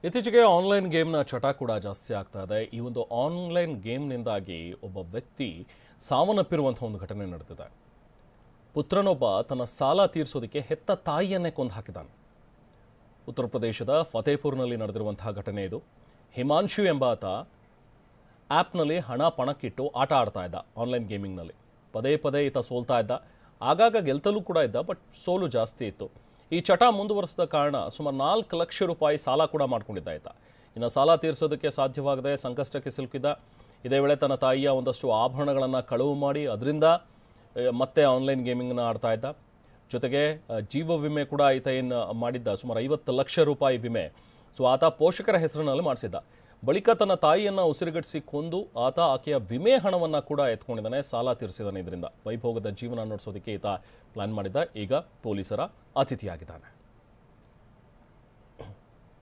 ಇತ್ತೀಚೆಗೆ ಆನ್ಲೈನ್ ಗೇಮ್ನ ಚಟ ಕೂಡ ಜಾಸ್ತಿ ಆಗ್ತಾ ಇದೆ. ಈ ಒಂದು ಆನ್ಲೈನ್ ಗೇಮ್ನಿಂದಾಗಿ ಒಬ್ಬ ವ್ಯಕ್ತಿ ಸಾವನ್ನಪ್ಪಿರುವಂಥ ಒಂದು ಘಟನೆ ನಡೆದಿದೆ. ಪುತ್ರನೊಬ್ಬ ತನ್ನ ಸಾಲ ತೀರಿಸೋದಕ್ಕೆ ಹೆತ್ತ ತಾಯಿಯನ್ನೇ ಕೊಂದು ಹಾಕಿದ್ದಾನೆ. ಉತ್ತರ ಪ್ರದೇಶದ ಫತೇಪುರ್ನಲ್ಲಿ ನಡೆದಿರುವಂತಹ ಘಟನೆ ಇದು. ಹಿಮಾಂಶು ಎಂಬಾತ ಆ್ಯಪ್ನಲ್ಲಿ ಹಣ ಪಣಕ್ಕಿಟ್ಟು ಆಟ ಆಡ್ತಾ ಇದ್ದ. ಆನ್ಲೈನ್ ಗೇಮಿಂಗ್ನಲ್ಲಿ ಪದೇ ಪದೇ ಈತ ಸೋಲ್ತಾ ಇದ್ದ. ಆಗಾಗ ಗೆಲ್ತಲೂ ಕೂಡ ಇದ್ದ, ಬಟ್ ಸೋಲು ಜಾಸ್ತಿ ಇತ್ತು. ಈ ಚಟ ಮುಂದುವರಿಸಿದ ಕಾರಣ ಸುಮಾರು 4 ಲಕ್ಷ ರೂಪಾಯಿ ಸಾಲ ಕೂಡ ಮಾಡ್ಕೊಂಡಿದ್ದ ಆಯ್ತಾ. ಇನ್ನು ಸಾಲ ತೀರಿಸೋದಕ್ಕೆ ಸಾಧ್ಯವಾಗದೆ ಸಂಕಷ್ಟಕ್ಕೆ ಸಿಲುಕಿದ್ದ. ಇದೇ ವೇಳೆ ತನ್ನ ತಾಯಿಯ ಒಂದಷ್ಟು ಆಭರಣಗಳನ್ನು ಕಳವು ಮಾಡಿ ಅದರಿಂದ ಮತ್ತೆ ಆನ್ಲೈನ್ ಗೇಮಿಂಗ್ನ ಆಡ್ತಾ ಇದ್ದ. ಜೊತೆಗೆ ಜೀವ ವಿಮೆ ಕೂಡ ಈತ ಏನು ಮಾಡಿದ್ದ, ಸುಮಾರು 50 ಲಕ್ಷ ರೂಪಾಯಿ ವಿಮೆ. ಸೊ ಆತ ಪೋಷಕರ ಹೆಸರಿನಲ್ಲಿ ಮಾಡಿಸಿದ್ದ. ಬಳಿಕ ತನ್ನ ತಾಯಿಯನ್ನು ಉಸಿರುಗಟ್ಟಿಸಿ ಕೊಂದು ಆಕೆಯ ವಿಮೆ ಹಣವನ್ನು ಕೂಡ ಎತ್ಕೊಂಡಿದ್ದಾನೆ, ಸಾಲ ತೀರಿಸಿದ್ದಾನೆ. ಇದರಿಂದ ವೈಭೋಗದ ಜೀವನ ನಡೆಸೋದಕ್ಕೆ ಈತ ಪ್ಲಾನ್ ಮಾಡಿದ್ದ. ಈಗ ಪೊಲೀಸರ ಅತಿಥಿಯಾಗಿದ್ದಾನೆ.